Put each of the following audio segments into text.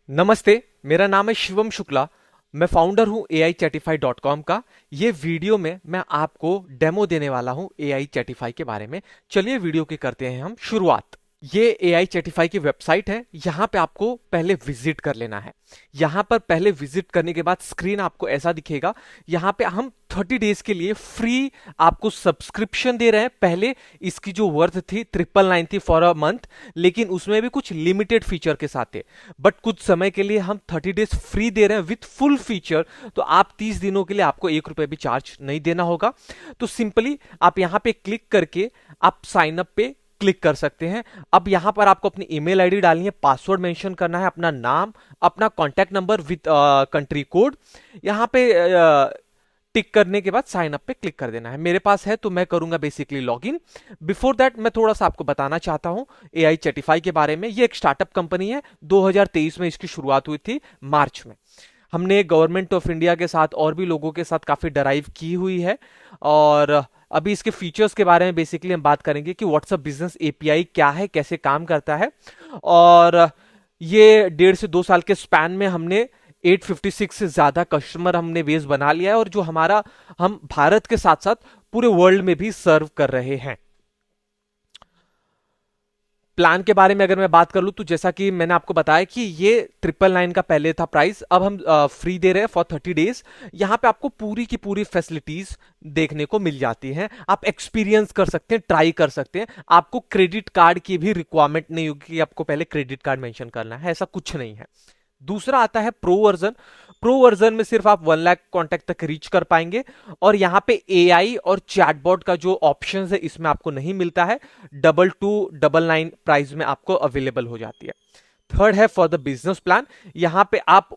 नमस्ते, मेरा नाम है शिवम शुक्ला। मैं फाउंडर हूं AIChatify.com का। ये वीडियो में मैं आपको डेमो देने वाला हूं AI Chatify के बारे में। चलिए वीडियो की करते हैं हम शुरुआत। ये AI Chatify की वेबसाइट है। यहाँ पे आपको पहले विजिट कर लेना है। यहाँ पर पहले विजिट करने के बाद स्क्रीन आपको ऐसा दिखेगा। यहाँ पे हम 30 डेज के लिए फ्री आपको सब्सक्रिप्शन दे रहे हैं। पहले इसकी जो वर्थ थी 999 थी फॉर अ मंथ, लेकिन उसमें भी कुछ लिमिटेड फीचर के साथ थे। बट कुछ समय के लिए हम 30 डेज फ्री दे रहे हैं विथ फुल फीचर। तो आप 30 दिनों के लिए आपको 1 रुपए भी चार्ज नहीं देना होगा। तो सिंपली आप यहां पे क्लिक करके आप साइन अप पे क्लिक कर सकते हैं। अब यहां पर आपको अपनी ईमेल आईडी डालनी है, पासवर्ड मेंशन करना है, अपना नाम, अपना contact number with country code. यहां पे टिक करने के बाद साइन अप पे क्लिक कर देना है। मेरे पास है तो मैं करूंगा बेसिकली लॉगिन। बिफोर दैट मैं थोड़ा सा आपको बताना चाहता हूं AI Chatify के बारे में। ये एक स्टार्टअप कंपनी है। 2023 में इसकी शुरुआत हुई थी, मार्च में। हमने गवर्नमेंट ऑफ इंडिया के साथ और भी लोगों के साथ काफी ड्राइव की हुई है। और अभी इसके फीचर्स के बारे में बेसिकली हम बात करेंगे कि व्हाट्सएप बिजनेस API क्या है, कैसे काम करता है। और ये 1.5 से 2 साल के स्पैन में हमने 856 से ज्यादा कस्टमर हमने बेस बना लिया है, और जो हमारा हम भारत के साथ साथ पूरे वर्ल्ड में भी सर्व कर रहे हैं। प्लान के बारे में अगर मैं बात कर लूं तो जैसा कि मैंने आपको बताया कि ये 999 का पहले था प्राइस, अब हम फ्री दे रहे हैं फॉर 30 डेज। यहां पे आपको पूरी की पूरी फैसिलिटीज देखने को मिल जाती हैं। आप एक्सपीरियंस कर सकते हैं, ट्राई कर सकते हैं। आपको क्रेडिट कार्ड की भी रिक्वायरमेंट नहीं होगी कि आपको पहले क्रेडिट कार्ड मेंशन करना है, ऐसा कुछ नहीं है। दूसरा आता है प्रो वर्जन। प्रो वर्जन में सिर्फ आप 1 लाख कॉन्टैक्ट तक रीच कर पाएंगे, और यहां पे AI और चैटबॉट का जो ऑप्शन है इसमें आपको नहीं मिलता है। 2299 प्राइस में आपको अवेलेबल हो जाती है। थर्ड है फॉर द बिजनेस प्लान। यहां पे आप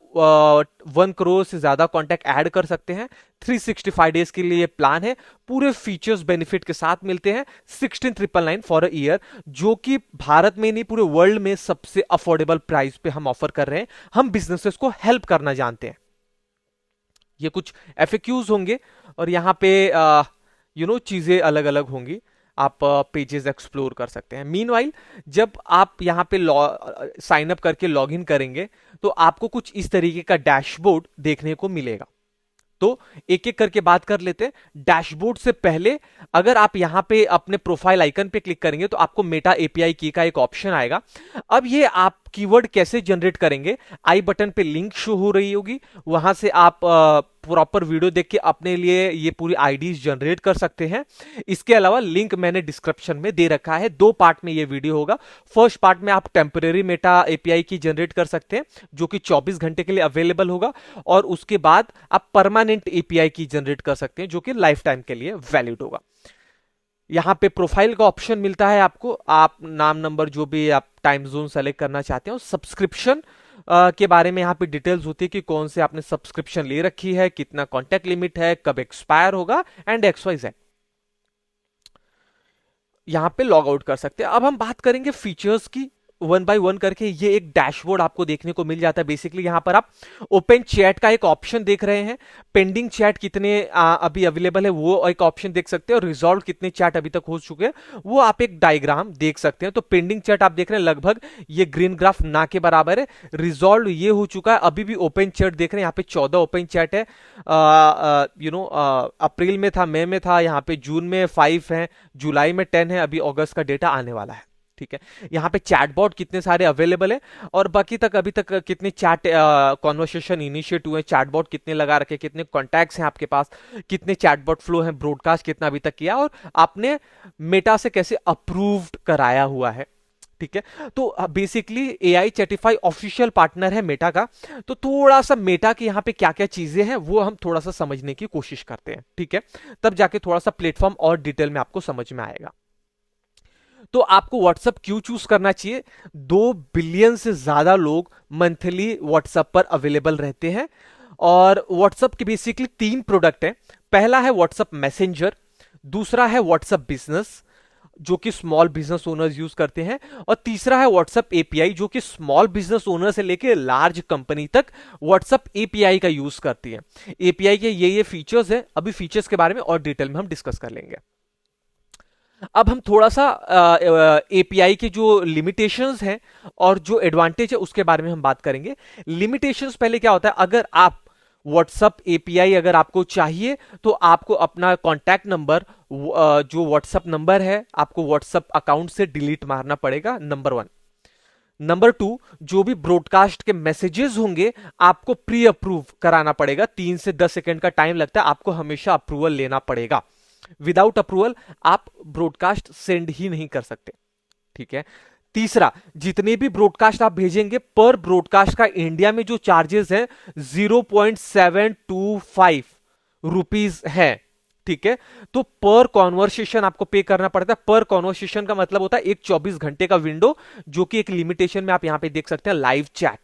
1 करोड़ से ज्यादा कॉन्टैक्ट ऐड कर सकते हैं। 365 डेज के लिए ये प्लान है। पूरे फीचर्स बेनिफिट के साथ मिलते हैं। 16,999 फॉर अ ईयर, जो कि भारत में नहीं पूरे वर्ल्ड में सबसे अफोर्डेबल प्राइस पे हम ऑफर कर रहे हैं। हम बिजनेसेस को हेल्प करना जानते हैं। ये कुछ FAQs होंगे, और यहाँ पे चीजें अलग अलग होंगी। आप पेजेस एक्सप्लोर कर सकते हैं। मीनवाइल जब आप यहाँ पे साइन अप करके लॉगिन करेंगे तो आपको कुछ इस तरीके का डैशबोर्ड देखने को मिलेगा। तो एक एक करके बात कर लेते हैं। डैशबोर्ड से पहले अगर आप यहां पे अपने प्रोफाइल आइकन पे क्लिक करेंगे तो आपको मेटा API की का एक ऑप्शन आएगा। अब ये आप कीवर्ड कैसे जनरेट करेंगे, आई बटन पे लिंक शो हो रही होगी, वहां से आप प्रॉपर वीडियो देख के अपने लिए ये पूरी आईडीज जनरेट कर सकते हैं। इसके अलावा लिंक मैंने डिस्क्रिप्शन में दे रखा है। 2 पार्ट में ये वीडियो होगा। फर्स्ट पार्ट में आप टेम्परेरी मेटा API की जनरेट कर सकते हैं, जो कि 24 घंटे के लिए अवेलेबल होगा, और उसके बाद आप परमानेंट API की जनरेट कर सकते हैं, जो कि लाइफ टाइम के लिए वैलिड होगा। यहाँ पे प्रोफाइल का ऑप्शन मिलता है आपको। आप नाम, नंबर, जो भी आप टाइम जोन सेलेक्ट करना चाहते हो। सब्सक्रिप्शन के बारे में यहाँ पे डिटेल्स होती है कि कौन से आपने सब्सक्रिप्शन ले रखी है, कितना कॉन्टैक्ट लिमिट है, कब एक्सपायर होगा, एंड XYZ। यहां पे लॉग आउट कर सकते हैं। अब हम बात करेंगे फीचर्स की, 1 बाय 1 करके। ये एक डैशबोर्ड आपको देखने को मिल जाता है। बेसिकली यहां पर आप ओपन चैट का एक ऑप्शन देख रहे हैं। पेंडिंग चैट कितने अभी अवेलेबल है वो एक ऑप्शन देख सकते हैं, और रिजॉल्व कितने चैट अभी तक हो चुके हैं वो आप एक डायग्राम देख सकते हैं। तो पेंडिंग चैट आप देख रहे हैं, लगभग ये ग्रीन ग्राफ ना के बराबर है। रिजॉल्व ये हो चुका है। अभी भी ओपन चैट देख रहे हैं, यहाँ पे 14 ओपन चैट है। अप्रैल में था, मई में था, यहाँ पे जून में 5 है, जुलाई में 10 है, अभी अगस्त का डेटा आने वाला है। ठीक है, यहाँ पे चैटबॉट कितने सारे अवेलेबल है, और बाकी तक अभी तक कितने चैट कॉन्वर्सेशन इनिशिएट हुए, चैटबॉट कितने लगा रखे, कितने कॉन्टैक्ट्स हैं आपके पास, कितने चैटबॉट फ्लो हैं, ब्रॉडकास्ट कितना अभी तक किया, और आपने मेटा से कैसे अप्रूव्ड कराया हुआ है। ठीक है, तो basically AI Chatify official partner है मेटा का। तो थोड़ा सा मेटा के यहाँ पे क्या क्या चीजें हैं वो हम थोड़ा सा समझने की कोशिश करते हैं। ठीक है, तब जाके थोड़ा सा प्लेटफॉर्म और डिटेल में आपको समझ में आएगा। तो आपको व्हाट्सएप क्यों चूज करना चाहिए? 2 बिलियन से ज्यादा लोग मंथली व्हाट्सएप पर अवेलेबल रहते हैं, और व्हाट्सएप के बेसिकली 3 प्रोडक्ट है। पहला है व्हाट्सएप मैसेंजर, दूसरा है व्हाट्सएप बिजनेस, जो कि स्मॉल बिजनेस ओनर्स यूज करते हैं, और तीसरा है व्हाट्सएप API, जो कि स्मॉल बिजनेस ओनर से लेके लार्ज कंपनी तक व्हाट्सएप API का यूज करती है। API के ये फीचर्स है। अभी फीचर्स के बारे में और डिटेल में हम डिस्कस कर लेंगे। अब हम थोड़ा सा एपीआई के जो लिमिटेशंस हैं और जो एडवांटेज है उसके बारे में हम बात करेंगे। लिमिटेशंस पहले क्या होता है, अगर आप व्हाट्सअप एपीआई अगर आपको चाहिए तो आपको अपना कॉन्टैक्ट नंबर, जो व्हाट्सअप नंबर है, आपको व्हाट्सअप अकाउंट से डिलीट मारना पड़ेगा, नंबर वन। नंबर टू, जो भी ब्रॉडकास्ट के मैसेजेस होंगे आपको प्री अप्रूव कराना पड़ेगा, 3 से 10 सेकंड का टाइम लगता है, आपको हमेशा अप्रूवल लेना पड़ेगा। विदाउट अप्रूवल आप ब्रॉडकास्ट सेंड ही नहीं कर सकते, ठीक है। तीसरा, जितने भी ब्रॉडकास्ट आप भेजेंगे पर ब्रॉडकास्ट का इंडिया में जो चार्जेस है 0.725 रुपीज है, ठीक है। तो पर कॉन्वर्सेशन आपको पे करना पड़ता है। पर कॉन्वर्सेशन का मतलब होता है एक 24 घंटे का विंडो, जो कि एक लिमिटेशन में आप यहां पे देख सकते हैं, लाइव चैट।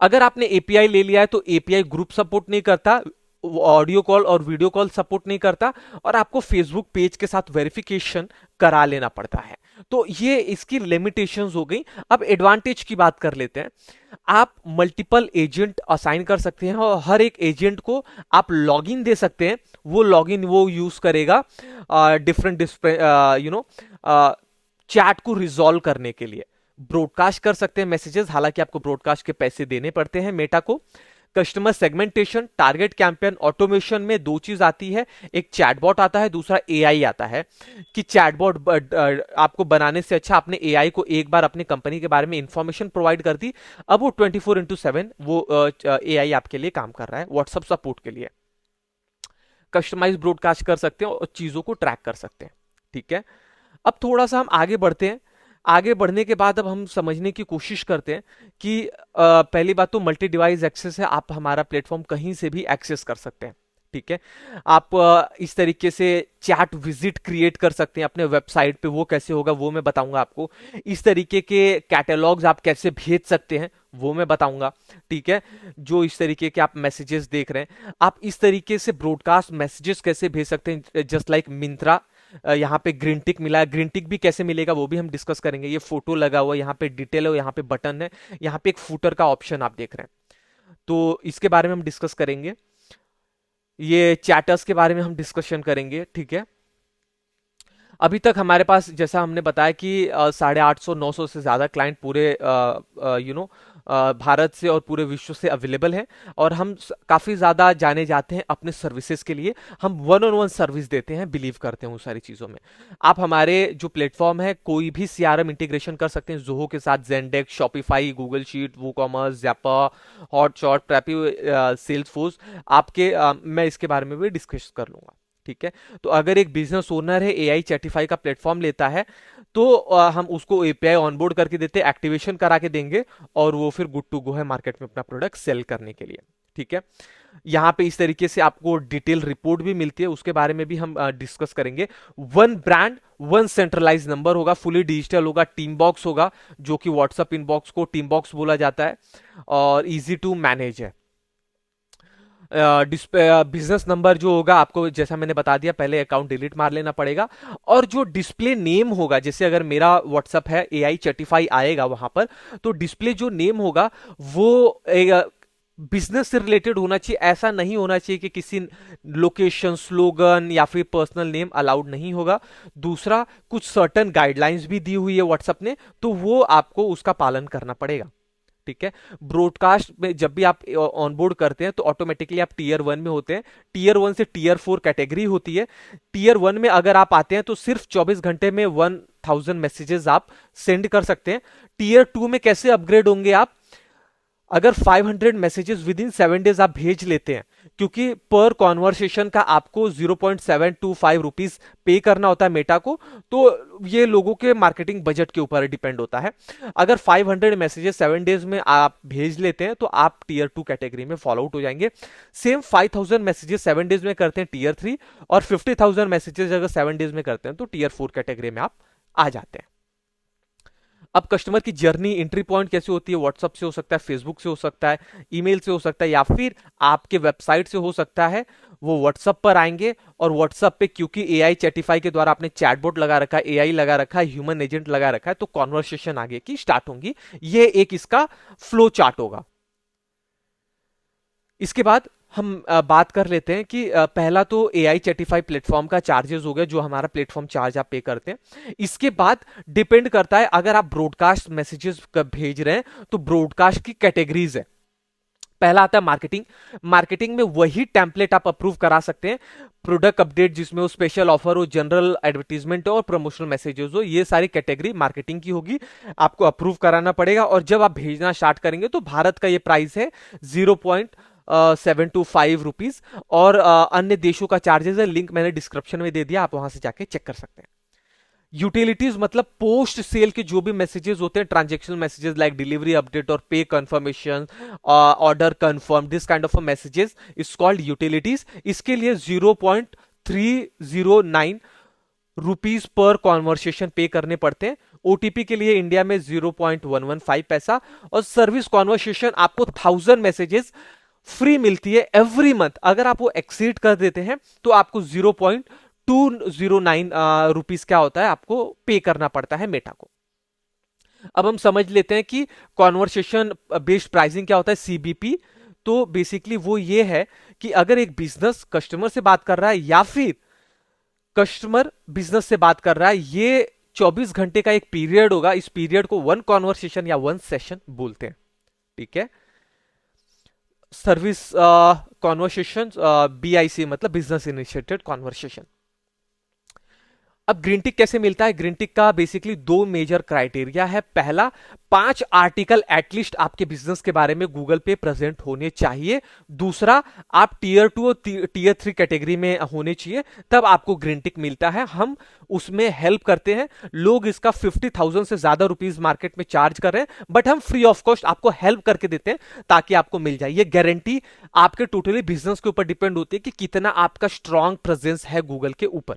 अगर आपने एपीआई ले लिया है तो एपीआई ग्रुप सपोर्ट नहीं करता, ऑडियो कॉल और वीडियो कॉल सपोर्ट नहीं करता, और आपको फेसबुक पेज के साथ वेरिफिकेशन करा लेना पड़ता है। तो ये इसकी लिमिटेशंस हो गई। अब एडवांटेज की बात कर लेते हैं। आप मल्टीपल एजेंट असाइन कर सकते हैं और हर एक एजेंट को आप लॉगिन दे सकते हैं। वो लॉगिन वो यूज करेगा डिफरेंट चैट को रिजॉल्व करने के लिए। ब्रॉडकास्ट कर सकते हैं मैसेजेस, हालांकि आपको ब्रॉडकास्ट के पैसे देने पड़ते हैं मेटा को। Customer segmentation, target campaign automation में दो चीज आती है, एक चैटबॉट आता है, दूसरा एआई आता है। कि चैटबॉट आपको बनाने से अच्छा आपने एआई को एक बार अपनी कंपनी के बारे में इंफॉर्मेशन प्रोवाइड कर दी, अब वो 24/7 वो एआई आपके लिए काम कर रहा है व्हाट्सएप सपोर्ट के लिए। कस्टमाइज ब्रॉडकास्ट कर सकते हैं और चीजों को ट्रैक कर सकते हैं, ठीक है। अब थोड़ा सा हम आगे बढ़ते हैं। आगे बढ़ने के बाद अब हम समझने की कोशिश करते हैं कि पहली बात तो मल्टी डिवाइस एक्सेस है, आप हमारा प्लेटफॉर्म कहीं से भी एक्सेस कर सकते हैं, ठीक है। आप इस तरीके से चैट विजिट क्रिएट कर सकते हैं अपने वेबसाइट पे, वो कैसे होगा वो मैं बताऊंगा आपको। इस तरीके के कैटलॉग्स आप कैसे भेज सकते हैं वो मैं बताऊंगा, ठीक है। जो इस तरीके के आप मैसेजेस देख रहे हैं, आप इस तरीके से ब्रॉडकास्ट मैसेजेस कैसे भेज सकते हैं, जस्ट लाइक मिंत्रा। यहाँ पे ग्रीन टिक मिला है, ग्रीन टिक भी कैसे मिलेगा वो भी हम डिस्कस करेंगे। ये फोटो लगा हुआ है, यहाँ पे डिटेल है, यहाँ पे बटन है, यहाँ पे एक फूटर का ऑप्शन आप देख रहे हैं, तो इसके बारे में हम डिस्कस करेंगे। ये चैटर्स के बारे में हम डिस्कशन करेंगे, ठीक है। अभी तक हमारे पास जैसा हमने बताया कि 850-900 से ज्यादा क्लाइंट पूरे भारत से और पूरे विश्व से अवेलेबल हैं, और हम काफी ज्यादा जाने जाते हैं अपने सर्विसेज के लिए। हम वन ऑन वन सर्विस देते हैं, बिलीव करते हैं उन सारी चीजों में। आप हमारे जो प्लेटफॉर्म है कोई भी सीआरएम इंटीग्रेशन कर सकते हैं, जोहो के साथ, Zendesk, Shopify, Google sheet, WooCommerce, Zapier, hotshot, ट्रैपी, सेल्सफोर्स, आपके मैं इसके बारे में भी डिस्कस कर लूंगा, ठीक है। तो अगर एक बिजनेस ओनर है एआई चैटिफाई का प्लेटफॉर्म लेता है तो हम उसको एपीआई ऑनबोर्ड करके देते हैं, एक्टिवेशन करा के देंगे, और वो फिर गुड टू गो है मार्केट में अपना प्रोडक्ट सेल करने के लिए, ठीक है। यहाँ पे इस तरीके से आपको डिटेल रिपोर्ट भी मिलती है, उसके बारे में भी हम डिस्कस करेंगे। One brand one centralize number होगा, फुली डिजिटल होगा, टीम बॉक्स होगा, जो कि व्हाट्सएप इनबॉक्स को टीम बॉक्स बोला जाता है, और इजी टू मैनेज है। बिजनेस नंबर जो होगा आपको, जैसा मैंने बता दिया, पहले अकाउंट डिलीट मार लेना पड़ेगा। और जो डिस्प्ले नेम होगा, जैसे अगर मेरा व्हाट्सअप है एआई चैटिफाई आएगा वहां पर, तो डिस्प्ले जो नेम होगा वो बिजनेस से रिलेटेड होना चाहिए। ऐसा नहीं होना चाहिए कि किसी लोकेशन, स्लोगन या फिर पर्सनल नेम अलाउड नहीं होगा। दूसरा, कुछ सर्टन गाइडलाइंस भी दी हुई है व्हाट्सएप ने, तो वो आपको उसका पालन करना पड़ेगा, ठीक है। ब्रॉडकास्ट में जब भी आप ऑनबोर्ड करते हैं तो ऑटोमेटिकली आप टीयर 1 में होते हैं। टीयर 1 से टीयर 4 कैटेगरी होती है। टीयर 1 में अगर आप आते हैं तो सिर्फ 24 घंटे में 1000 मैसेजेस आप सेंड कर सकते हैं। टीयर 2 में कैसे अपग्रेड होंगे आप, अगर 500 मैसेजेस विद इन 7 डेज आप भेज लेते हैं, क्योंकि पर कॉन्वर्सेशन का आपको 0.725 रुपीज पे करना होता है मेटा को, तो ये लोगों के मार्केटिंग बजट के ऊपर डिपेंड होता है। अगर 500 मैसेजेस 7 डेज में आप भेज लेते हैं तो आप टीयर 2 कैटेगरी में फॉलो आउट हो जाएंगे। सेम 5000 मैसेजेस 7 डेज में करते हैं टीयर 3, और 50,000 मैसेजेस अगर 7 डेज में करते हैं तो टीयर 4 कैटेगरी में आप आ जाते हैं। अब कस्टमर की जर्नी, एंट्री पॉइंट कैसे होती है, व्हाट्सएप से हो सकता है, फेसबुक से हो सकता है, ईमेल से हो सकता है, या फिर आपके वेबसाइट से हो सकता है। वो व्हाट्सएप पर आएंगे, और व्हाट्सएप पे क्योंकि एआई चैटिफाई के द्वारा आपने चैटबॉट लगा रखा है, एआई लगा रखा है, ह्यूमन एजेंट लगा रखा है, तो कॉन्वर्सेशन आगे की स्टार्ट होंगी। ये एक इसका फ्लो चार्ट होगा। इसके बाद हम बात कर लेते हैं कि पहला तो एआई चैटिफाई प्लेटफॉर्म का चार्जेस हो गया, जो हमारा प्लेटफॉर्म चार्ज आप पे करते हैं। इसके बाद डिपेंड करता है, अगर आप ब्रॉडकास्ट मैसेजेस भेज रहे हैं तो ब्रॉडकास्ट की कैटेगरीज है। पहला आता है मार्केटिंग। मार्केटिंग में वही टेम्पलेट आप अप्रूव करा सकते हैं, प्रोडक्ट अपडेट जिसमें वो स्पेशल ऑफर हो, जनरल एडवर्टीजमेंट हो और प्रमोशनल मैसेजेस हो, ये सारी कैटेगरी मार्केटिंग की होगी, आपको अप्रूव कराना पड़ेगा। और जब आप भेजना स्टार्ट करेंगे तो भारत का ये प्राइस है 0.725 रुपीज, और अन्य देशों का चार्जेस है, लिंक मैंने डिस्क्रिप्शन में दे दिया, आप वहां से जाके चेक कर सकते हैं। यूटिलिटीज मतलब पोस्ट सेल के जो भी मैसेजेस होते हैं, transactional messages like delivery update और पे confirmation, order confirm, this kind of messages is called utilities. इसके लिए 0.309 रुपीज पर कॉन्वर्सेशन पे करने पड़ते हैं। ओटीपी के लिए इंडिया में 0.115 पैसा, और सर्विस कॉन्वर्सेशन आपको 1000 मैसेजेस फ्री मिलती है एवरी मंथ। अगर आप वो एक्सीड कर देते हैं तो आपको 0.209 रुपीज क्या होता है, आपको पे करना पड़ता है मेटा को। अब हम समझ लेते हैं कि कॉन्वर्सेशन बेस्ड प्राइसिंग क्या होता है, सीबीपी। तो बेसिकली वो ये है कि अगर एक बिजनेस कस्टमर से बात कर रहा है या फिर कस्टमर बिजनेस से बात कर रहा है, ये 24 घंटे का एक पीरियड होगा, इस पीरियड को वन कॉन्वर्सेशन या वन सेशन बोलते हैं। ठीक है, सर्विस कॉन्वर्सेशन, बीआईसी मतलब बिजनेस इनिशिएटेड कॉन्वर्सेशन। अब ग्रीन टिक कैसे मिलता है? ग्रीन टिक का बेसिकली दो मेजर क्राइटेरिया है। पहला, 5 आर्टिकल एटलीस्ट आपके बिजनेस के बारे में गूगल पे प्रेजेंट होने चाहिए। दूसरा, आप टीयर 2 और टीयर 3 कैटेगरी में होने चाहिए, तब आपको ग्रीन टिक मिलता है। हम उसमें हेल्प करते हैं। लोग इसका 50,000 से ज्यादा रुपीज मार्केट में चार्ज कर रहे हैं, बट हम फ्री ऑफ कॉस्ट आपको हेल्प करके देते हैं ताकि आपको मिल जाए। ये गारंटी आपके टोटली बिजनेस के ऊपर डिपेंड होती है कि कितना आपका स्ट्रॉन्ग प्रेजेंस है गूगल के ऊपर।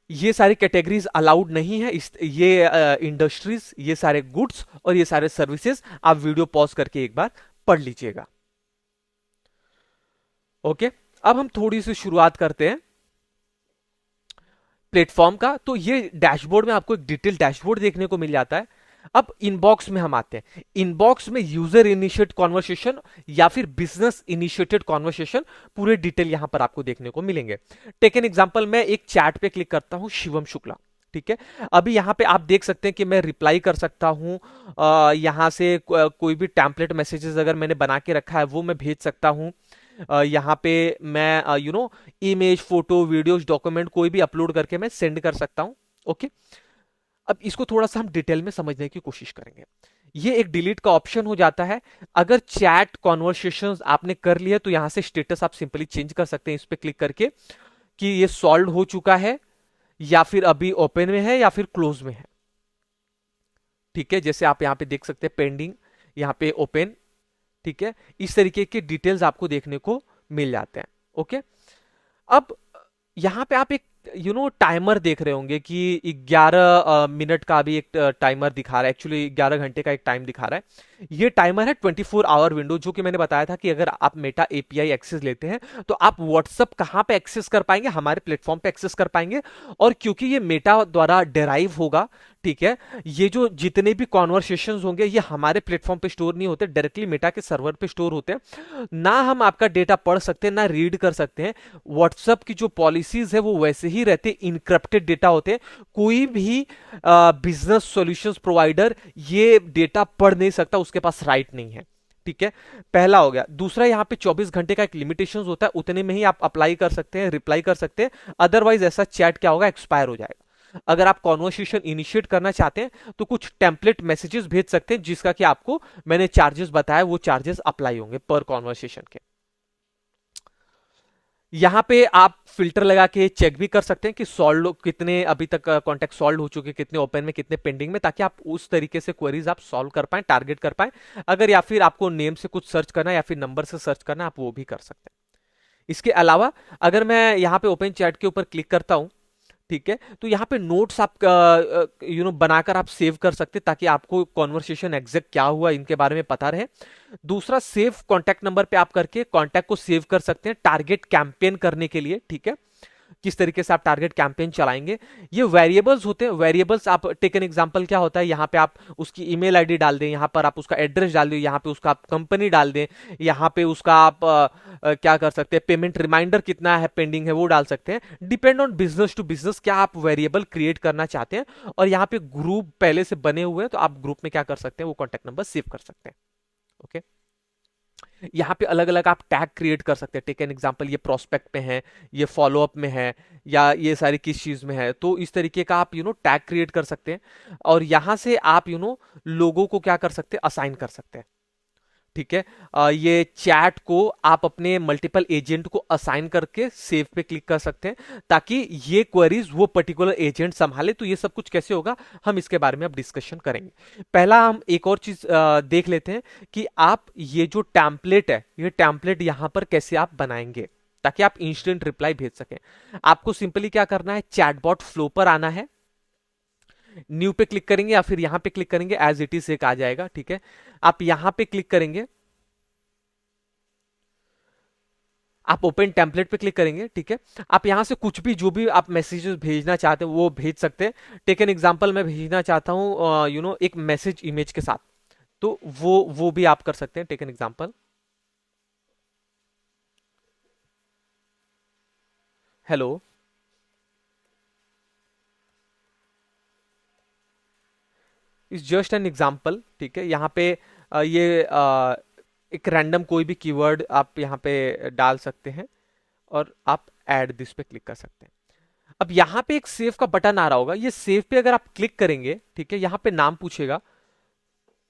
ये सारी कैटेगरीज अलाउड नहीं है, ये इंडस्ट्रीज, ये सारे गुड्स और ये सारे सर्विसेज। आप वीडियो पॉज करके एक बार पढ़ लीजिएगा। ओके, अब हम थोड़ी सी शुरुआत करते हैं प्लेटफॉर्म का। तो ये डैशबोर्ड में आपको एक डिटेल डैशबोर्ड देखने को मिल जाता है। अब इनबॉक्स में हम आते हैं। इनबॉक्स में यूजर इनिशिएट कॉन्वर्सेशन या फिर बिजनेस इनिशिएटेड कॉन्वर्सेशन पूरे डिटेल यहां पर आपको देखने को मिलेंगे। टेक एन एग्जांपल, मैं एक चैट पे क्लिक करता हूं, शिवम शुक्ला। ठीक है, अभी यहां पे आप देख सकते हैं कि मैं रिप्लाई कर सकता हूं, यहां से कोई भी टेम्पलेट मैसेजेस अगर मैंने बना के रखा है वो मैं भेज सकता हूं। यहाँ पे मैं इमेज, फोटो, वीडियोस, डॉक्यूमेंट कोई भी अपलोड करके मैं सेंड कर सकता हूं। ओके, अब इसको थोड़ा सा हम डिटेल में समझने की कोशिश करेंगे। ये एक डिलीट का ऑप्शन हो जाता है। अगर चैट कॉन्वर्सेशंस आपने कर लिया तो यहां से स्टेटस आप सिंपली चेंज कर सकते हैं इस पे क्लिक करके, कि ये सॉल्व हो चुका है या फिर अभी ओपन में है या फिर क्लोज में है। ठीक है, जैसे आप यहां पे देख सकते हैं पेंडिंग, यहां पे ओपन। ठीक है, इस तरीके के डिटेल्स आपको देखने को मिल जाते हैं। ओके, अब यहां पे आप एक टाइमर देख रहे होंगे कि 11 मिनट का भी एक टाइमर दिखा रहा है, एक्चुअली 11 घंटे का एक टाइम दिखा रहा है। ये टाइमर है 24 आवर विंडो, जो कि मैंने बताया था कि अगर आप मेटा एपीआई एक्सेस लेते हैं तो आप व्हाट्सएप कहां पे एक्सेस कर पाएंगे, हमारे प्लेटफॉर्म पे एक्सेस कर पाएंगे। और क्योंकि ये मेटा द्वारा डेराइव होगा, ठीक है, ये जो जितने भी कॉन्वर्सेशंस होंगे ये हमारे प्लेटफॉर्म पे स्टोर नहीं होते, डायरेक्टली मेटा के सर्वर पे स्टोर होते हैं। ना हम आपका डेटा पढ़ सकते हैं ना रीड कर सकते हैं। व्हाट्सएप की जो पॉलिसीज है वो वैसे ही रहते, इनक्रिप्टेड डेटा होते हैं। कोई भी बिजनेस सॉल्यूशंस प्रोवाइडर ये डेटा पढ़ नहीं सकता, उसके पास राइट नहीं है। ठीक है, पहला हो गया। दूसरा, यहाँ पे 24 घंटे का एक लिमिटेशन होता है, उतने में ही आप अप्लाई कर सकते हैं, रिप्लाई कर सकते हैं। अदरवाइज ऐसा चैट क्या होगा, एक्सपायर हो जाएगा। अगर आप कॉन्वर्सेशन इनिशिएट करना चाहते हैं तो कुछ टेम्पलेट मैसेजेस भेज सकते हैं, जिसका कि आपको मैंने चार्जेस बताया, वो चार्जेस अप्लाई होंगे पर कॉन्वर्सेशन के। यहां पे आप फिल्टर लगा के चेक भी कर सकते हैं कि सॉल्व कितने अभी तक कॉन्टेक्ट सॉल्व हो चुके, कितने ओपन में, कितने पेंडिंग में, ताकि आप उस तरीके से क्वेरीज आप सॉल्व कर पाए, टारगेट कर पाए। अगर या फिर आपको नेम से कुछ सर्च करना है या फिर नंबर से सर्च करना है, आप वो भी कर सकते हैं। इसके अलावा अगर मैं यहाँ पे ओपन चैट के ऊपर क्लिक करता हूं, ठीक है, तो यहाँ पे नोट्स आप बनाकर आप सेव कर सकते हैं, ताकि आपको कॉन्वर्सेशन एग्जैक्ट क्या हुआ इनके बारे में पता रहे। दूसरा, सेव कॉन्टैक्ट नंबर पे आप करके कॉन्टैक्ट को सेव कर सकते हैं टारगेट कैंपेन करने के लिए। ठीक है, किस तरीके से आप टारगेट कैंपेन चलाएंगे। ये वेरिएबल्स होते हैं। वेरिएबल्स आप टेक एन एग्जांपल क्या होता है, यहाँ पे आप उसकी ईमेल आईडी डाल दें, यहाँ पर आप उसका एड्रेस डाल दें, यहाँ पे उसका आप कंपनी डाल दें, यहाँ पे उसका आप क्या कर सकते हैं, पेमेंट रिमाइंडर कितना है पेंडिंग है वो डाल सकते हैं। Depend on business to business क्या आप वेरिएबल क्रिएट करना चाहते हैं। और यहाँ पे ग्रुप पहले से बने हुए हैं तो आप ग्रुप में क्या कर सकते हैं, वो कॉन्टेक्ट नंबर सेव कर सकते हैं। ओके, यहाँ पे अलग अलग आप टैग क्रिएट कर सकते हैं। टेक एन एग्जांपल, ये प्रोस्पेक्ट में है, ये फॉलोअप में है, या ये सारी किस चीज में है, तो इस तरीके का आप टैग क्रिएट कर सकते हैं। और यहां से आप लोगों को क्या कर सकते हैं, असाइन कर सकते हैं। ठीक है, ये चैट को आप अपने मल्टीपल एजेंट को असाइन करके सेव पे क्लिक कर सकते हैं, ताकि ये क्वेरीज वो पर्टिकुलर एजेंट संभाले। तो ये सब कुछ कैसे होगा, हम इसके बारे में अब डिस्कशन करेंगे। पहला हम एक और चीज देख लेते हैं कि आप ये जो टैम्पलेट है, ये टैम्पलेट यहां पर कैसे आप बनाएंगे ताकि आप इंस्टेंट रिप्लाई भेज सकें। आपको सिंपली क्या करना है, चैटबॉट फ्लो पर आना है, न्यू पे क्लिक करेंगे या फिर यहां पे क्लिक करेंगे, एज इट इज एक आ जाएगा। ठीक है, आप यहां पे क्लिक करेंगे, आप ओपन टेम्पलेट पे क्लिक करेंगे। ठीक है, आप यहां से कुछ भी जो भी आप मैसेजेस भेजना चाहते हैं वो भेज सकते हैं। टेक एन एग्जांपल, मैं भेजना चाहता हूं एक मैसेज इमेज के साथ, तो वो भी आप कर सकते हैं। Take an example, hello, is just an example. ठीक है, यहाँ पे ये एक रैंडम कोई भी कीवर्ड आप यहाँ पे डाल सकते हैं और आप ऐड दिस पे क्लिक कर सकते हैं। अब यहाँ पे एक सेव का बटन आ रहा होगा, ये सेव पे अगर आप क्लिक करेंगे, ठीक है, यहाँ पे नाम पूछेगा,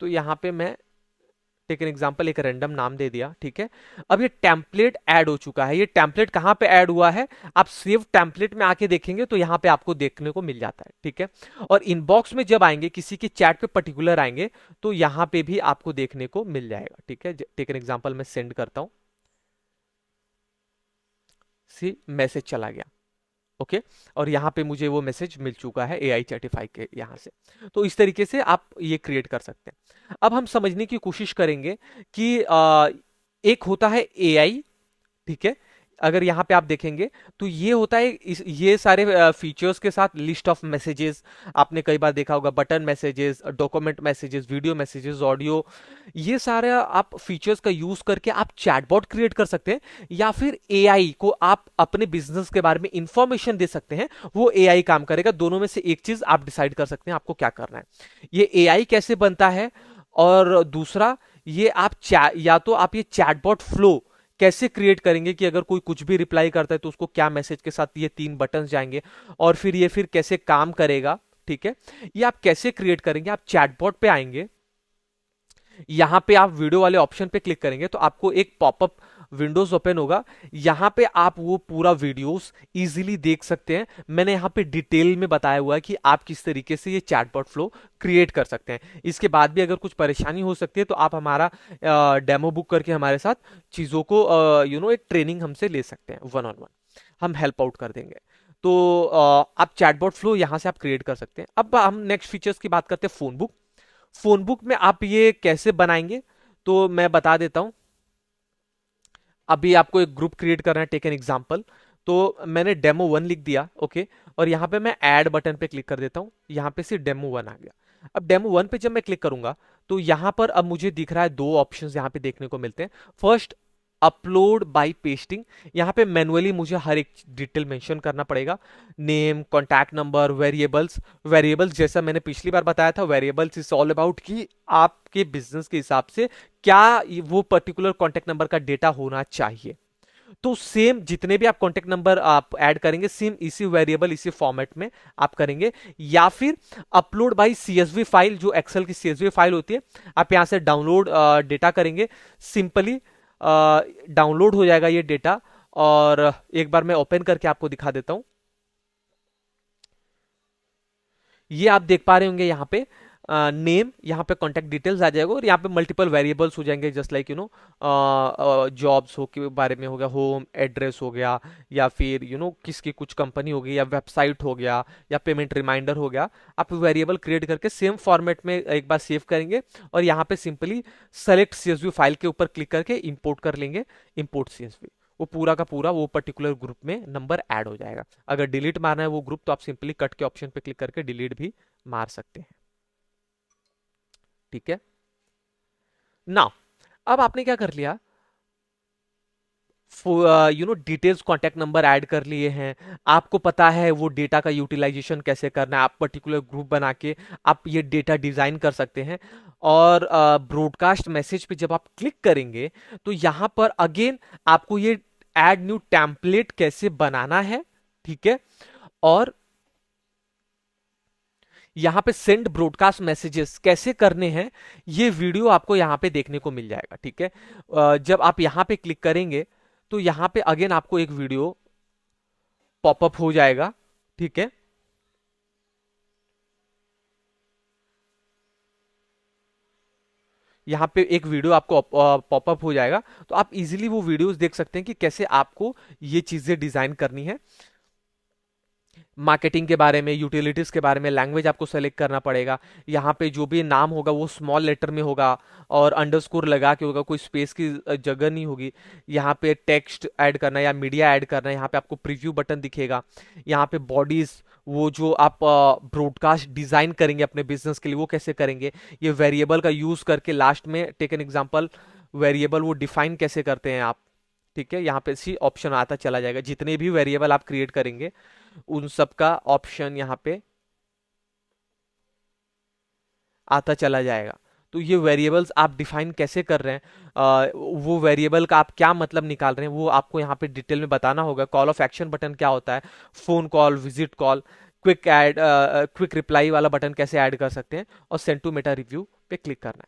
तो यहाँ पे मैं टेक एन एग्जांपल एक रैंडम नाम दे दिया। ठीक है, अब ये टेम्पलेट ऐड हो चुका है। ये टेम्पलेट कहां पे ऐड हुआ है, आप सेव टेम्पलेट में आके देखेंगे तो यहां पे आपको देखने को मिल जाता है। ठीक है, और इनबॉक्स में जब आएंगे, किसी के चैट पे पर्टिकुलर आएंगे, तो यहां पे भी आपको देखने को मिल जाएगा। ठीक है, टेक एन एग्जांपल मैं सेंड करता हूं, सी मैसेज चला गया। ओके, और यहाँ पे मुझे वो मैसेज मिल चुका है एआई चैटिफाई के यहाँ से। तो इस तरीके से आप ये क्रिएट कर सकते हैं। अब हम समझने की कोशिश करेंगे कि एक होता है एआई। ठीक है, अगर यहाँ पे आप देखेंगे तो ये होता है ये सारे फीचर्स के साथ लिस्ट ऑफ मैसेजेस। आपने कई बार देखा होगा, button messages, document messages, video messages, audio, ये सारे आप फीचर्स का यूज करके आप चैटबॉट क्रिएट कर सकते हैं, या फिर एआई को आप अपने बिजनेस के बारे में इंफॉर्मेशन दे सकते हैं, वो एआई काम करेगा। दोनों में से एक चीज आप डिसाइड कर सकते हैं आपको क्या करना है। ये एआई कैसे बनता है, और दूसरा ये आप या तो आप ये चैटबॉट फ्लो कैसे क्रिएट करेंगे कि अगर कोई कुछ भी रिप्लाई करता है तो उसको क्या मैसेज के साथ ये 3 बटन्स जाएंगे, और फिर ये फिर कैसे काम करेगा। ठीक है, ये आप कैसे क्रिएट करेंगे। आप चैटबॉट पे आएंगे, यहां पे आप वीडियो वाले ऑप्शन पे क्लिक करेंगे तो आपको एक पॉपअप विंडोज ओपन होगा। यहां पे आप वो पूरा वीडियोस इजीली देख सकते हैं। मैंने यहां पे डिटेल में बताया हुआ है कि आप किस तरीके से ये चैटबॉट फ्लो क्रिएट कर सकते हैं। इसके बाद भी अगर कुछ परेशानी हो सकती है तो आप हमारा डेमो बुक करके हमारे साथ चीजों को एक ट्रेनिंग हमसे ले सकते हैं, 1-on-1 हम हेल्प आउट कर देंगे। तो आप चैटबॉट फ्लो यहां से आप क्रिएट कर सकते हैं। अब हम नेक्स्ट फीचर्स की बात करते हैं, फोन बुक। फोन बुक में आप ये कैसे बनाएंगे तो मैं बता देता हूं। अभी आपको एक ग्रुप क्रिएट करना है, टेक एन एग्जांपल, तो मैंने डेमो 1 लिख दिया। ओके, और यहां पे मैं ऐड बटन पे क्लिक कर देता हूं, यहां पे से डेमो 1 आ गया। अब डेमो 1 पे जब मैं क्लिक करूंगा तो यहां पर अब मुझे दिख रहा है 2 ऑप्शंस यहां पे देखने को मिलते हैं। First, upload by pasting. यहाँ पे मैनुअली मुझे हर एक डिटेल मेंशन करना पड़ेगा, name, contact number, variables. Variables जैसा मैंने पिछली बार बताया था, वेरिएबल्स इज ऑल अबाउट कि आपके बिजनेस के हिसाब से क्या वो पर्टिकुलर कॉन्टैक्ट नंबर का डेटा होना चाहिए। तो सेम जितने भी आप कॉन्टेक्ट नंबर आप ऐड करेंगे, सेम इसी वेरिएबल इसी फॉर्मेट में आप करेंगे। या फिर अपलोड बाय सीएसवी फाइल, जो एक्सेल की सीएसवी फाइल होती है, आप यहां से डाउनलोड डेटा करेंगे। सिंपली डाउनलोड हो जाएगा ये डेटा, और एक बार मैं ओपन करके आपको दिखा देता हूं। ये आप देख पा रहे होंगे यहाँ पे नेम, यहाँ पे कॉन्टैक्ट डिटेल्स आ जाएगा, और यहाँ पे मल्टीपल वेरिएबल्स हो जाएंगे, जस्ट लाइक जॉब्स हो के बारे में हो गया, होम एड्रेस हो गया, या फिर किसकी कुछ कंपनी हो गई, या वेबसाइट हो गया, या पेमेंट रिमाइंडर हो गया। आप वेरिएबल क्रिएट करके सेम फॉर्मेट में एक बार सेव करेंगे, और यहाँ पे सिंपली सेलेक्ट सीएसवी फाइल के ऊपर क्लिक करके इंपोर्ट कर लेंगे, इंपोर्ट सीएसवी। वो पूरा का पूरा वो पर्टिकुलर ग्रुप में नंबर ऐड हो जाएगा। अगर डिलीट मारना है वो ग्रुप तो आप सिंपली कट के ऑप्शन पे क्लिक करके डिलीट भी मार सकते हैं। ठीक है ना। अब आपने क्या कर लिया, डिटेल्स कॉन्टैक्ट नंबर ऐड कर लिए हैं, आपको पता है वो डेटा का यूटिलाइजेशन कैसे करना है, आप पर्टिकुलर ग्रुप बना के आप ये डेटा डिजाइन कर सकते हैं। और ब्रॉडकास्ट मैसेज पे जब आप क्लिक करेंगे तो यहां पर अगेन आपको ये ऐड न्यू टेम्पलेट कैसे बनाना है, ठीक है। और यहाँ पे सेंड ब्रॉडकास्ट मैसेजेस कैसे करने हैं ये वीडियो आपको यहाँ पे देखने को मिल जाएगा, ठीक है। जब आप यहाँ पे क्लिक करेंगे तो यहाँ पे अगेन आपको एक वीडियो पॉपअप हो जाएगा, ठीक है। यहाँ पे एक वीडियो आपको पॉपअप हो जाएगा, तो आप इजीली वो वीडियोस देख सकते हैं कि कैसे आपको ये चीजें डिजाइन करनी है। मार्केटिंग के बारे में, यूटिलिटीज के बारे में, लैंग्वेज आपको सेलेक्ट करना पड़ेगा। यहाँ पे जो भी नाम होगा वो स्मॉल लेटर में होगा और अंडरस्कोर लगा के होगा, कोई स्पेस की जगह नहीं होगी। यहाँ पे टेक्स्ट ऐड करना है या मीडिया ऐड करना है, यहाँ पे आपको प्रीव्यू बटन दिखेगा। यहाँ पे बॉडीज, वो जो आप ब्रॉडकास्ट डिजाइन करेंगे अपने बिजनेस के लिए वो कैसे करेंगे, ये वेरिएबल का यूज करके लास्ट में टेक एन एग्जांपल वेरिएबल वो डिफाइन कैसे करते हैं आप, ठीक है। यहाँ पे सी ऑप्शन आता चला जाएगा, जितने भी वेरिएबल आप क्रिएट करेंगे उन सब का ऑप्शन यहाँ पे आता चला जाएगा। तो ये वेरिएबल्स आप डिफाइन कैसे कर रहे हैं, वो वेरिएबल का आप क्या मतलब निकाल रहे हैं वो आपको यहाँ पे डिटेल में बताना होगा। कॉल ऑफ एक्शन बटन क्या होता है, phone call, visit call, quick reply वाला बटन कैसे ऐड कर सकते हैं, और सेंड टू मेटा रिव्यू पे क्लिक करना है।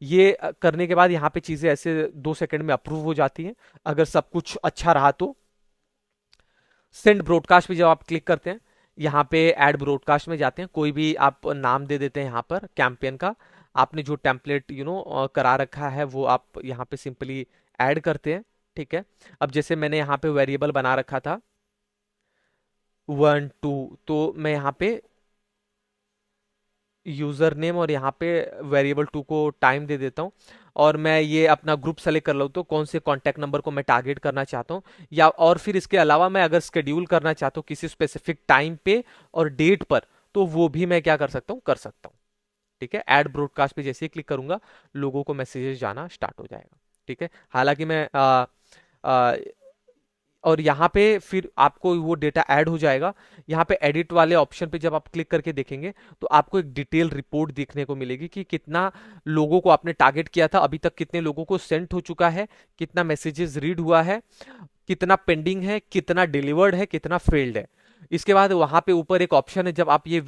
ये करने के बाद यहाँ पे चीजें ऐसे 2 सेकंड में अप्रूव हो जाती हैं। अगर सब कुछ अच्छा रहा तो सेंड ब्रॉडकास्ट पे जब आप क्लिक करते हैं, यहाँ पे ऐड ब्रॉडकास्ट में जाते हैं, कोई भी आप नाम दे देते हैं यहाँ पर कैंपेन का। आपने जो टेम्पलेट करा रखा है वो आप यहाँ पे सिंपली ऐड करते हैं, ठीक है। अब जैसे मैंने यहाँ पे वेरिएबल बना रखा था 1 2, तो मैं यहाँ पे यूजर नेम और यहाँ पे वेरिएबल 2 को टाइम दे देता हूँ। और मैं ये अपना ग्रुप सेलेक्ट कर लूँ तो कौन से कॉन्टैक्ट नंबर को मैं टारगेट करना चाहता हूँ, या और फिर इसके अलावा मैं अगर शेड्यूल करना चाहता हूँ किसी स्पेसिफिक टाइम पे और डेट पर, तो वो भी मैं क्या कर सकता हूँ, कर सकता हूँ, ठीक है। ऐड ब्रॉडकास्ट पे जैसे ही क्लिक करूंगा लोगों को मैसेजेस जाना स्टार्ट हो जाएगा, ठीक है। हालांकि मैं आ, और यहाँ पे फिर आपको वो डेटा ऐड हो जाएगा। यहाँ पे एडिट वाले ऑप्शन पे जब आप क्लिक करके देखेंगे तो आपको एक डिटेल रिपोर्ट देखने को मिलेगी कि कितना लोगों को आपने टारगेट किया था, अभी तक कितने लोगों को सेंड हो चुका है, कितना मैसेजेस रीड हुआ है, कितना पेंडिंग है, कितना डिलीवर्ड है, कितना फेल्ड है। इसके बाद वहां पे ऊपर एक ऑप्शन है, जब आप ये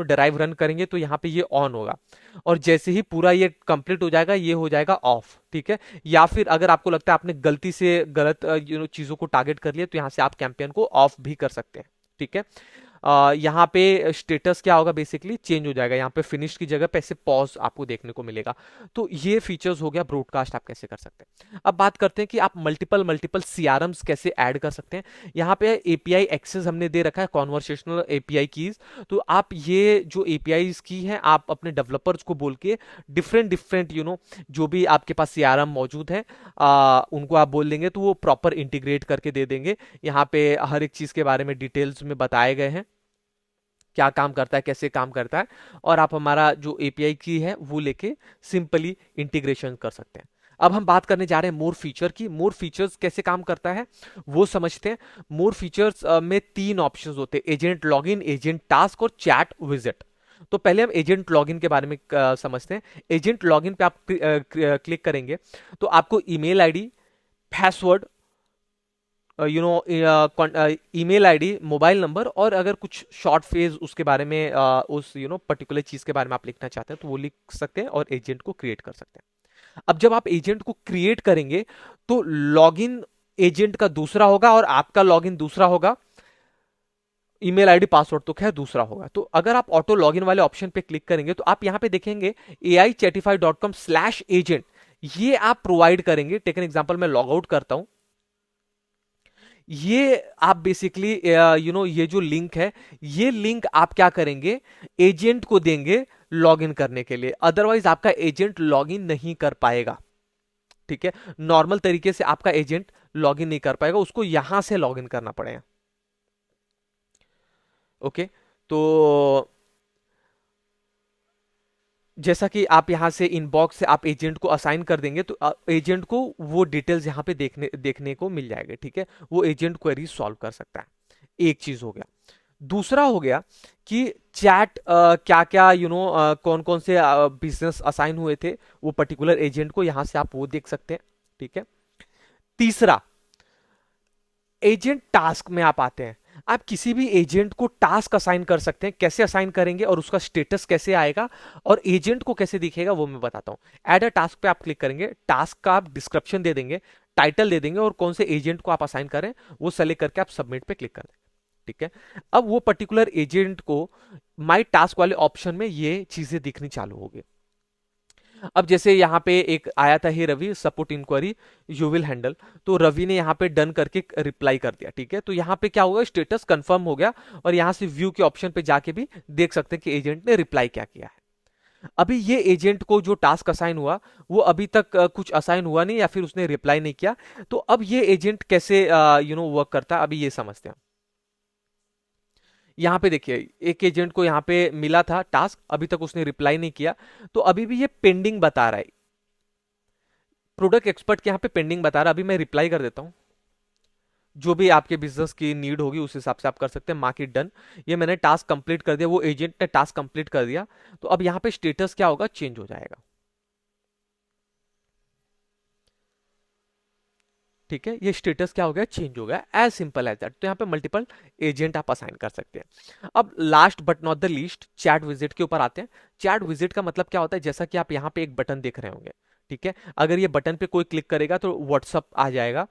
ड्राइव रन करेंगे तो यहाँ पे ये ऑन होगा, और जैसे ही पूरा ये कंप्लीट हो जाएगा ये हो जाएगा ऑफ, ठीक है। या फिर अगर आपको लगता है आपने गलती से गलत चीजों को टारगेट कर लिया तो यहाँ से आप कैंपेन को ऑफ भी कर सकते हैं, ठीक है। यहाँ पे स्टेटस क्या होगा, बेसिकली चेंज हो जाएगा, यहाँ पे फिनिश की जगह पे ऐसे पॉज आपको देखने को मिलेगा। तो ये फीचर्स हो गया ब्रॉडकास्ट आप कैसे कर सकते हैं। अब बात करते हैं कि आप मल्टीपल मल्टीपल सीआरएम्स कैसे ऐड कर सकते हैं। यहाँ पे एपीआई एक्सेस हमने दे रखा है, कॉन्वर्सेशनल एपीआई कीज। तो आप ये जो एपीआई की हैं आप अपने डेवलपर्स को बोल के डिफरेंट डिफरेंट जो भी आपके पास सीआरएम मौजूद है उनको आप बोल देंगे तो वो प्रॉपर इंटीग्रेट करके दे देंगे। यहाँ पे हर एक चीज के बारे में डिटेल्स में बताए गए हैं, क्या काम करता है, कैसे काम करता है, और आप हमारा जो एपीआई की है वो लेके सिंपली इंटीग्रेशन कर सकते हैं। अब हम बात करने जा रहे हैं मोर फीचर की। मोर फीचर्स कैसे काम करता है वो समझते हैं। मोर फीचर्स में 3 ऑप्शंस होते हैं, एजेंट लॉगिन, एजेंट टास्क और चैट विजिट। तो पहले हम एजेंट लॉगिन के बारे में समझते हैं। एजेंट लॉगिन पे आप क्लिक करेंगे तो आपको email ID, password, email ID, mobile number, और अगर कुछ शॉर्ट फ्रेज उसके बारे में उस पर्टिकुलर चीज के बारे में आप लिखना चाहते हैं तो वो लिख सकते हैं और एजेंट को क्रिएट कर सकते हैं। अब जब आप एजेंट को क्रिएट करेंगे तो लॉगिन एजेंट का दूसरा होगा और आपका लॉगिन दूसरा होगा, ईमेल आईडी पासवर्ड तो खैर दूसरा होगा। तो अगर आप ऑटो लॉगिन वाले ऑप्शन पे क्लिक करेंगे तो आप यहां पे देखेंगे aichatify.com/agent, ये आप प्रोवाइड करेंगे। टेक एन एग्जांपल, मैं लॉग आउट करता हूं, ये आप बेसिकली ये जो लिंक है ये लिंक आप क्या करेंगे, एजेंट को देंगे लॉगिन करने के लिए, अदरवाइज आपका एजेंट लॉगिन नहीं कर पाएगा, ठीक है। नॉर्मल तरीके से आपका एजेंट लॉगिन नहीं कर पाएगा, उसको यहां से लॉगिन करना पड़ेगा। ओके, तो जैसा कि आप यहां से इनबॉक्स से आप एजेंट को असाइन कर देंगे तो एजेंट को वो डिटेल्स यहां पे देखने देखने को मिल जाएगा, ठीक है, वो एजेंट क्वेरी सॉल्व कर सकता है। एक चीज हो गया। दूसरा हो गया कि चैट क्या क्या कौन कौन से बिजनेस असाइन हुए थे वो पर्टिकुलर एजेंट को, यहां से आप वो देख सकते हैं, ठीक है। तीसरा, एजेंट टास्क में आप आते हैं। आप किसी भी एजेंट को टास्क असाइन कर सकते हैं। कैसे असाइन करेंगे और उसका स्टेटस कैसे आएगा और एजेंट को कैसे दिखेगा वो मैं बताता हूं। ऐड अ टास्क पे आप क्लिक करेंगे, टास्क का आप डिस्क्रिप्शन दे देंगे, टाइटल दे देंगे और कौन से एजेंट को आप असाइन करें वो सेलेक्ट करके आप सबमिट पे क्लिक कर देंगे, ठीक है। अब वो पर्टिकुलर एजेंट को माई टास्क वाले ऑप्शन में ये चीजें दिखनी चालू होगी। अब जैसे यहाँ पे एक आया था, hey Ravi support inquiry you will handle, तो रवि ने यहाँ पे डन करके रिप्लाई कर दिया, ठीक है। तो यहाँ पे क्या होगा, स्टेटस कंफर्म हो गया और यहाँ से व्यू के ऑप्शन पे जाके भी देख सकते हैं कि एजेंट ने रिप्लाई क्या किया है। अभी ये एजेंट को जो टास्क असाइन हुआ वो अभी तक कुछ असाइन हुआ नहीं या फिर उसने रिप्लाई नहीं किया, तो अब ये एजेंट कैसे वर्क करता है अभी ये समझते हैं। यहाँ पे देखिए एक एजेंट को यहाँ पे मिला था टास्क, अभी तक उसने रिप्लाई नहीं किया, तो अभी भी ये पेंडिंग बता रहा है। प्रोडक्ट एक्सपर्ट के यहाँ पे पेंडिंग बता रहा है। अभी मैं रिप्लाई कर देता हूँ। जो भी आपके बिजनेस की नीड होगी उस हिसाब से आप कर सकते हैं। मार्क इट डन, ये मैंने टास्क कंप्लीट कर दिया, वो एजेंट ने टास्क कंप्लीट कर दिया। तो अब यहाँ पे स्टेटस क्या होगा, चेंज हो जाएगा, ठीक है। ये स्टेटस क्या हो गया, चेंज हो गया, एज सिंपल एज दैट। तो यहाँ पे मल्टीपल एजेंट आप असाइन कर सकते हैं। अब last but not the least chat visit के ऊपर आते हैं। चैट विजिट का मतलब क्या होता है, जैसा कि आप यहाँ पे एक बटन देख रहे होंगे, ठीक है। अगर ये बटन पे कोई क्लिक करेगा तो व्हाट्सअप आ जाएगा।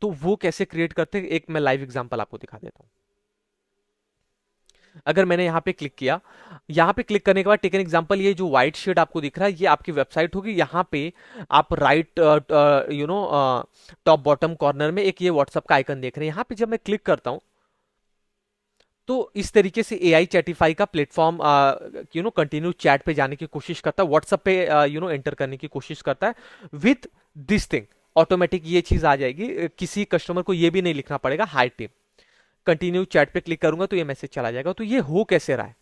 तो वो कैसे क्रिएट करते हैं, एक मैं लाइव एग्जांपल आपको दिखा देता हूँ। अगर मैंने यहाँ पे क्लिक किया, यहाँ पे क्लिक करने के बाद टेक एन एग्जांपल, ये जो व्हाइट शेड आपको दिख रहा है ये आपकी वेबसाइट होगी। यहाँ पे आप राइट टॉप बॉटम कॉर्नर में एक ये व्हाट्सअप का आइकन देख रहे हैं। यहाँ पे जब मैं क्लिक करता हूँ तो इस तरीके से एआई चैटिफाई का प्लेटफॉर्म कंटिन्यू चैट पे जाने की कोशिश करता है, व्हाट्सएप पे एंटर करने की कोशिश करता है विथ दिस थिंग। ऑटोमेटिक ये चीज आ जाएगी, किसी कस्टमर को ये भी नहीं लिखना पड़ेगा हाई टीम। कंटिन्यू चैट पे क्लिक करूंगा तो ये मैसेज चला जाएगा। तो ये हो कैसे रहा है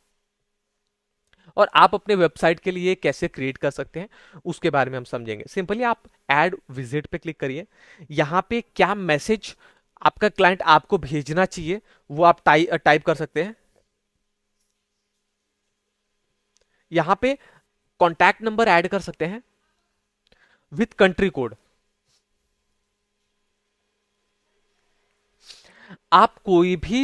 और आप अपने वेबसाइट के लिए कैसे क्रिएट कर सकते हैं उसके बारे में हम समझेंगे। सिंपली आप ऐड विजिट पे क्लिक करिए। यहां पे क्या मैसेज आपका क्लाइंट आपको भेजना चाहिए वो आप टाइप कर सकते हैं। यहां पे कॉन्टैक्ट नंबर ऐड कर सकते हैं विथ कंट्री कोड। आप कोई भी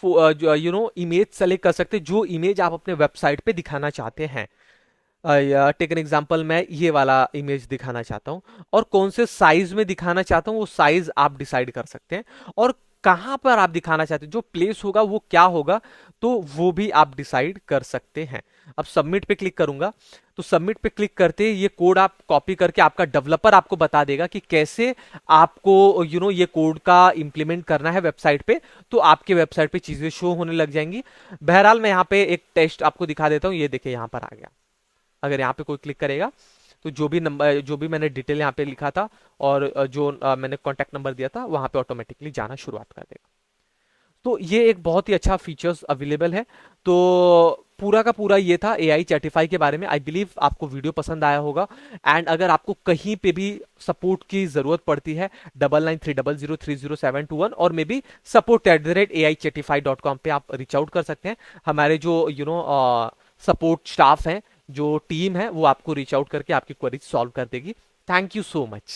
इमेज सेलेक्ट कर सकते हैं, जो इमेज आप अपने वेबसाइट पे दिखाना चाहते हैं। टेक एन एग्जांपल, मैं ये वाला इमेज दिखाना चाहता हूं और कौन से साइज में दिखाना चाहता हूं वो साइज आप डिसाइड कर सकते हैं। और कहां पर आप दिखाना चाहते हैं, जो प्लेस होगा वो क्या होगा, तो वो भी आप डिसाइड कर सकते हैं। अब सबमिट पे क्लिक करूंगा तो सबमिट पे क्लिक करते ही ये कोड आप कॉपी करके आपका डेवलपर आपको बता देगा कि कैसे आपको ये कोड का इंप्लीमेंट करना है वेबसाइट पे। तो आपके वेबसाइट पे चीजें शो होने लग जाएंगी। बहरहाल मैं यहाँ पे एक टेस्ट आपको दिखा देता हूँ। ये देखिए यहाँ पर आ गया। अगर यहाँ पे कोई क्लिक करेगा तो जो भी नंबर, जो भी मैंने डिटेल यहाँ पे लिखा था और जो मैंने कॉन्टैक्ट नंबर दिया था वहां पे ऑटोमेटिकली जाना शुरुआत कर देगा। तो ये एक बहुत ही अच्छा फीचर्स अवेलेबल है। तो पूरा का पूरा ये था एआई चैटिफाई के बारे में। आई बिलीव आपको वीडियो पसंद आया होगा। एंड अगर आपको कहीं पे भी सपोर्ट की जरूरत पड़ती है 9930030721 और मे बी support@aichatify.com पे आप रीच आउट कर सकते हैं। हमारे जो सपोर्ट स्टाफ है, जो टीम है, वो आपको रीच आउट करके आपकी क्वेरी सॉल्व कर देगी। Thank you so much.